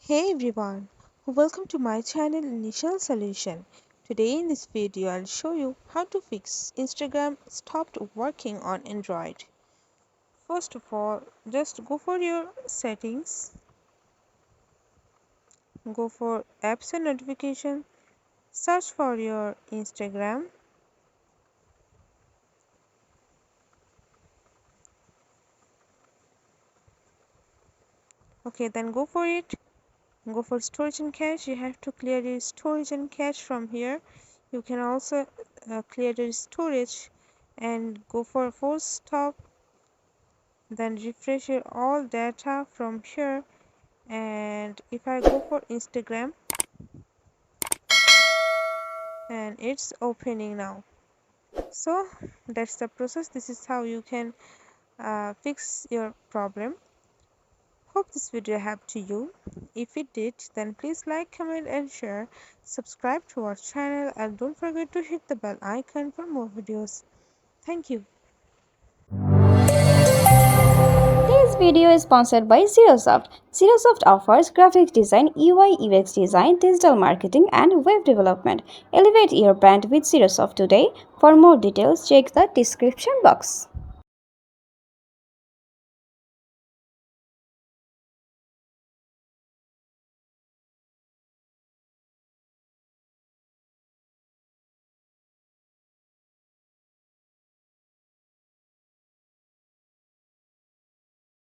Hey everyone, welcome to my channel Initial Solution. Today in this video I'll show you how to fix Instagram stopped working on Android. First of all, just go for your settings, go for apps and notification, search for your Instagram. Okay, then go for it. Go for storage and cache. You have to clear your storage and cache from here. You can also clear your storage and go for force stop, then refresh your all data from here. And if I go for Instagram, and it's opening now. So that's the process. This is how you can fix your problem. Hope this video helped to you. If it did, then please like, comment and share. Subscribe to our channel and don't forget to hit the bell icon for more videos. Thank you. This video is sponsored by Zerosoft. Zerosoft offers graphic design, UI UX design, digital marketing, and web development. Elevate your brand with Zerosoft today. For more details, check the description box.